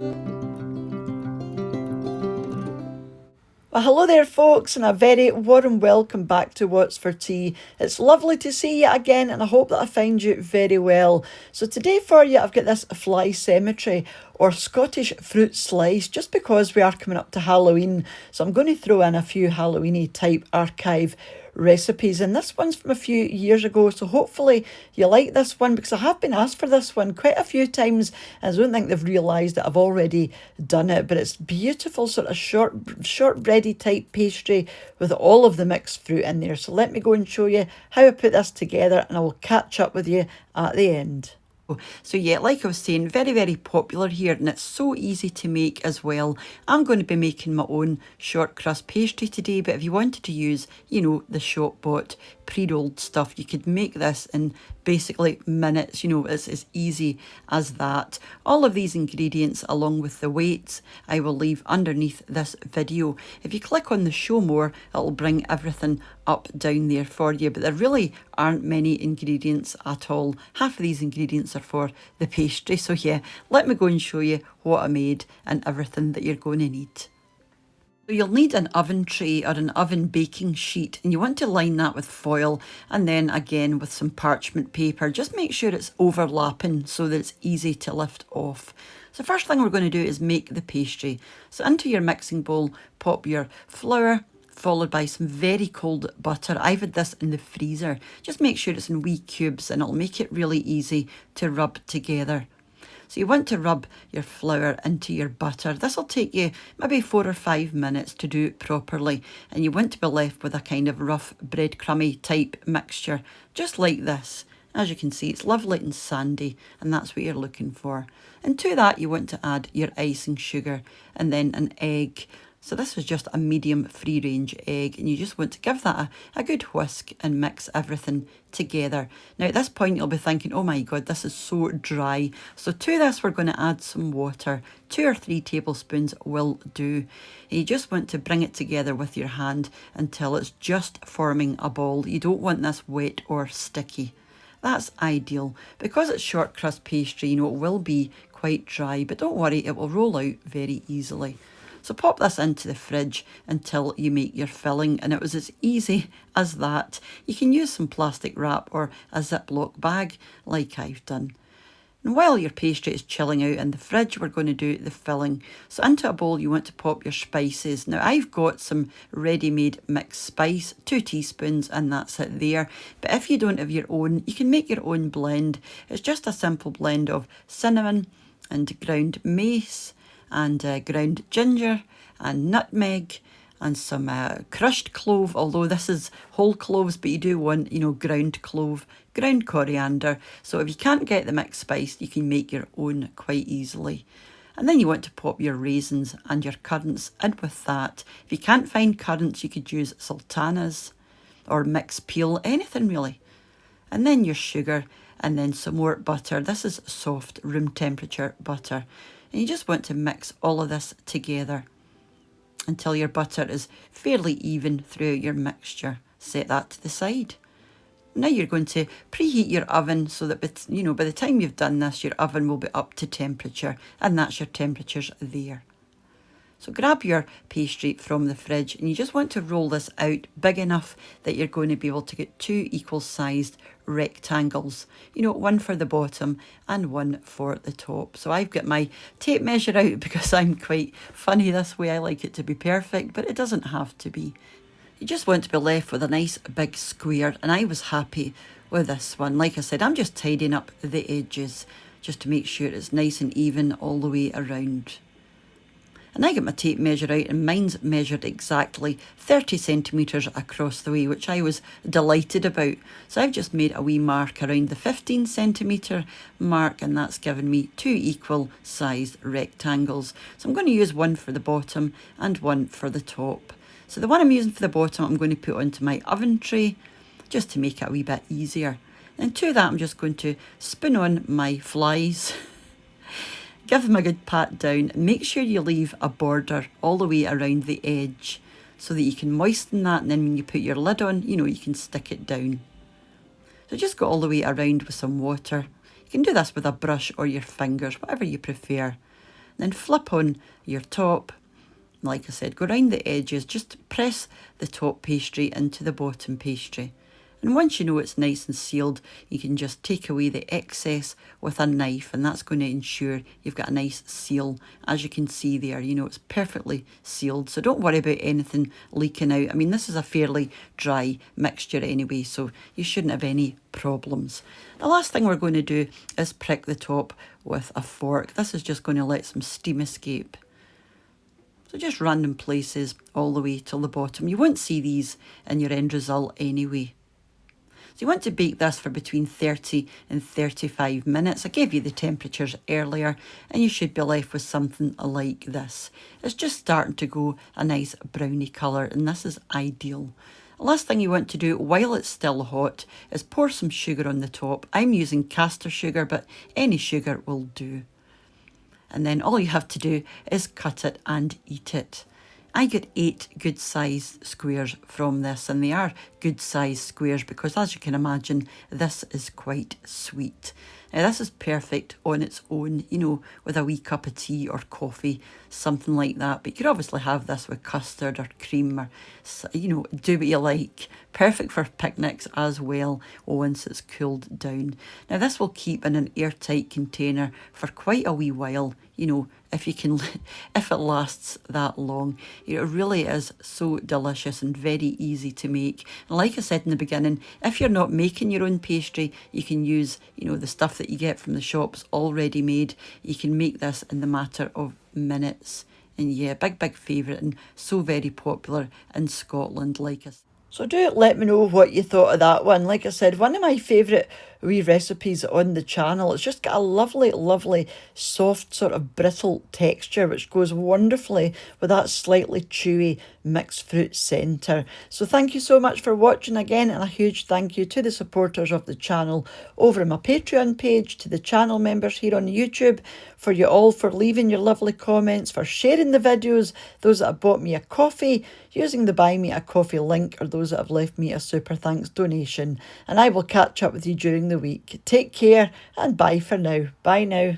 Well, hello there, folks, and a very warm welcome back to What's for Tea. It's lovely to see you again, and I hope that I find you very well. So, today for you, I've got this fly cemetery or Scottish fruit slice just because we are coming up to Halloween. So, I'm going to throw in a few Halloweeny type archive recipes, and this one's from a few years ago, so hopefully you like this one because I have been asked for this one quite a few times, and I don't think they've realised that I've already done it. But it's beautiful, sort of shortbready type pastry with all of the mixed fruit in there. So let me go and show you how I put this together, and I will catch up with you at the end. So yeah, like I was saying, very, very popular here, and it's so easy to make as well. I'm going to be making my own short crust pastry today, but if you wanted to use, the shop bought pre-rolled stuff, you could make this in basically minutes. It's as easy as that. All of these ingredients along with the weights I will leave underneath this video. If you click on the show more, it'll bring everything up down there for you, but there really aren't many ingredients at all. Half of these ingredients are for the pastry. So yeah, let me go and show you what I made and everything that you're going to need. So you'll need an oven tray or an oven baking sheet, and you want to line that with foil and then again with some parchment paper. Just make sure it's overlapping so that it's easy to lift off. So first thing we're going to do is make the pastry. So into your mixing bowl, pop your flour, followed by some very cold butter. I've had this in the freezer. Just make sure it's in wee cubes and it'll make it really easy to rub together. So you want to rub your flour into your butter. This will take you maybe 4 or 5 minutes to do it properly, and you want to be left with a kind of rough breadcrumby type mixture, just like this. As you can see, it's lovely and sandy, and that's what you're looking for. And to that, you want to add your icing sugar and then an egg. So this is just a medium free range egg, and you just want to give that a good whisk and mix everything together. Now at this point you'll be thinking, oh my god, this is so dry. So to this we're going to add some water. 2 or 3 tablespoons will do. And you just want to bring it together with your hand until it's just forming a ball. You don't want this wet or sticky. That's ideal. Because it's short crust pastry, it will be quite dry, but don't worry, it will roll out very easily. So pop this into the fridge until you make your filling, and it was as easy as that. You can use some plastic wrap or a Ziploc bag like I've done. And while your pastry is chilling out in the fridge, we're going to do the filling. So into a bowl you want to pop your spices. Now I've got some ready-made mixed spice, 2 teaspoons, and that's it there. But if you don't have your own, you can make your own blend. It's just a simple blend of cinnamon and ground mace, and ground ginger and nutmeg and some crushed clove, although this is whole cloves, but you do want, ground clove, ground coriander. So if you can't get the mixed spice, you can make your own quite easily. And then you want to pop your raisins and your currants in with that. If you can't find currants, you could use sultanas or mixed peel, anything really. And then your sugar, and then some more butter. This is soft room temperature butter. And you just want to mix all of this together until your butter is fairly even throughout your mixture. Set that to the side. Now you're going to preheat your oven so that by the time you've done this, your oven will be up to temperature, and that's your temperatures there. So grab your pastry from the fridge, and you just want to roll this out big enough that you're going to be able to get 2 equal sized rectangles, one for the bottom and one for the top. So I've got my tape measure out because I'm quite funny this way. I like it to be perfect, but it doesn't have to be. You just want to be left with a nice big square, and I was happy with this one. Like I said, I'm just tidying up the edges just to make sure it's nice and even all the way around. And I got my tape measure out, and mine's measured exactly 30 centimetres across the way, which I was delighted about. So I've just made a wee mark around the 15 centimetre mark, and that's given me 2 equal sized rectangles. So I'm going to use one for the bottom and one for the top. So the one I'm using for the bottom I'm going to put onto my oven tray just to make it a wee bit easier. And to that I'm just going to spoon on my flies. Give them a good pat down, and make sure you leave a border all the way around the edge so that you can moisten that, and then when you put your lid on, you can stick it down. So just go all the way around with some water. You can do this with a brush or your fingers, whatever you prefer. Then flip on your top. Like I said, go round the edges, just press the top pastry into the bottom pastry. And once you know it's nice and sealed, you can just take away the excess with a knife, and that's going to ensure you've got a nice seal. As you can see there, you know, it's perfectly sealed, so don't worry about anything leaking out. I mean, this is a fairly dry mixture anyway, so you shouldn't have any problems. The last thing we're going to do is prick the top with a fork. This is just going to let some steam escape. So just random places all the way till the bottom. You won't see these in your end result anyway. So you want to bake this for between 30 and 35 minutes. I gave you the temperatures earlier, and you should be left with something like this. It's just starting to go a nice browny colour, and this is ideal. The last thing you want to do while it's still hot is pour some sugar on the top. I'm using caster sugar, but any sugar will do. And then all you have to do is cut it and eat it. I get 8 good sized squares from this, and they are good sized squares because, as you can imagine, this is quite sweet. Now this is perfect on its own, you know, with a wee cup of tea or coffee, something like that. But you could obviously have this with custard or cream, or, you know, do what you like. Perfect for picnics as well once it's cooled down. Now this will keep in an airtight container for quite a wee while, you know, if you can, if it lasts that long. It really is so delicious and very easy to make. And like I said in the beginning, if you're not making your own pastry, you can use, you know, the stuff that you get from the shops already made. You can make this in the matter of minutes. And yeah, big favourite, and so very popular in Scotland, like I said. So do let me know what you thought of that one. Like I said, one of my favourite wee recipes on the channel. It's just got a lovely soft sort of brittle texture, which goes wonderfully with that slightly chewy mixed fruit centre. So thank you so much for watching again, and a huge thank you to the supporters of the channel over on my Patreon page, to the channel members here on YouTube, for you all for leaving your lovely comments, for sharing the videos, those that have bought me a coffee using the Buy Me a Coffee link, or those that have left me a super thanks donation. And I will catch up with you during the week. Take care and bye for now. Bye now.